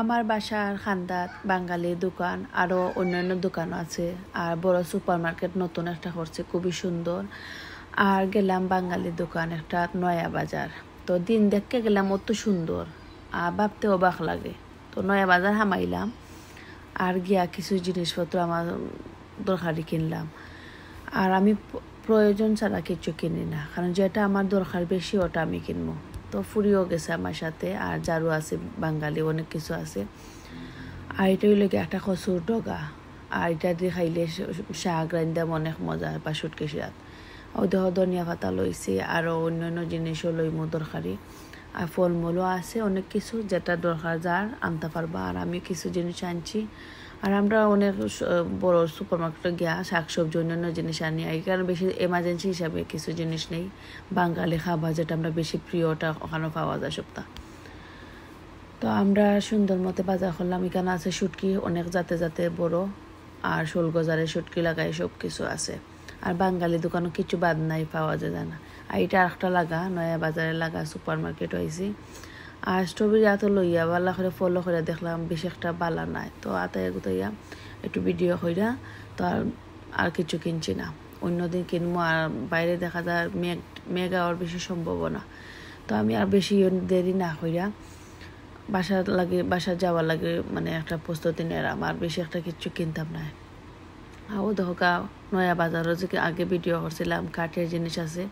আমার বাসার খান্দাত বাঙালি দোকান আরও অন্যান্য দোকানও আছে। আর বড় সুপার মার্কেট নতুন একটা করছে, খুবই সুন্দর। আর গেলাম বাঙালি দোকান একটা নয়া বাজার। তো দিন দেখতে গেলাম অত সুন্দর, আর ভাবতে অবাক লাগে। তো নয়া বাজার হামাইলাম আর গিয়া কিছু জিনিসপত্র আমার দরকারি কিনলাম। আর আমি প্রয়োজন ছাড়া কিছু কিনি না, কারণ যেটা আমার দরকার বেশি ওটা আমি কিনবো। তো ফুরিও গেছে আমার সাথে, আর জারু আছে বাঙালি অনেক কিছু আছে। আর এটা হইলে একটা কচুর ডগা, আর এটা দিয়ে খাইলে শাক রান্দাম অনেক মজা, বা সুটকি শাক। ওদের ধনিয়া পাতা লইছি, আরও অন্যান্য জিনিসও লইমো দরকারি। আর ফলমূলও আছে অনেক কিছু, যেটা দরকার যার আনতে পারবা। আর আমি কিছু জিনিস আনছি। আর আমরা অনেক বড় সুপার মার্কেটে গিয়া শাকসবজি অন্যান্য জিনিস আনি। এই কারণে বেশি এমার্জেন্সি হিসাবে কিছু জিনিস নেই। বাঙালি খাবার যেটা আমরা বেশি প্রিয়টা ওখানে পাওয়া যায় সবটা। তো আমরা সুন্দর মতো বাজার করলাম। এখানে আছে শুটকি অনেক জাতে জাতে বড়, আর শোল গজারের শুটকি লাগাই সব কিছু আছে। আর বাঙালি দোকানও কিছু বাদ নাই, পাওয়া যায় না। আর এটা একটা লাগা নয়া বাজারে লাগা সুপার মার্কেট হয়েছি। আর স্ট্রবেরি এত লইয়া বালা করে ফলো করে দেখলাম বেশি একটা বালা নাই। তো আতাইয়া গুতাইয়া একটু ভিডিও কইরা তো আর কিছু কিনছি না। অন্যদিন কিনবো। আর বাইরে দেখা যায় মেঘ আর বেশি সম্ভাবনা। তো আমি আর বেশি দেরি না কইরা বাসা যাওয়ার লাগে মানে একটা প্রস্তুতি নিলাম। আর বেশি একটা কিছু কিনতাম না। ও দেখা নয়া বাজারও যে আগে ভিডিও করছিলাম, কাঠের জিনিস আছে,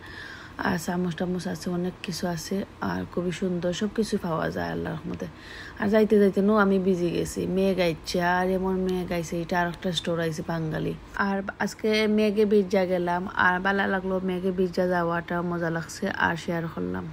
আর চামচ টামচ আছে, অনেক কিছু আছে। আর খুবই সুন্দর সব কিছু পাওয়া যায় আল্লাহর রহমতে। আর যাইতে যাইতে আমি বিজি গেছি, মেয়ে গাইছে। আর এমন মেয়ে গাইছে, এটা আর একটা স্টোর আইছে বাঙালি। আর আজকে মেঘে বীরজা গেলাম, আর ভালো লাগলো। মেঘে বীরজা যাওয়াটা মজা লাগছে, আর শেয়ার করলাম।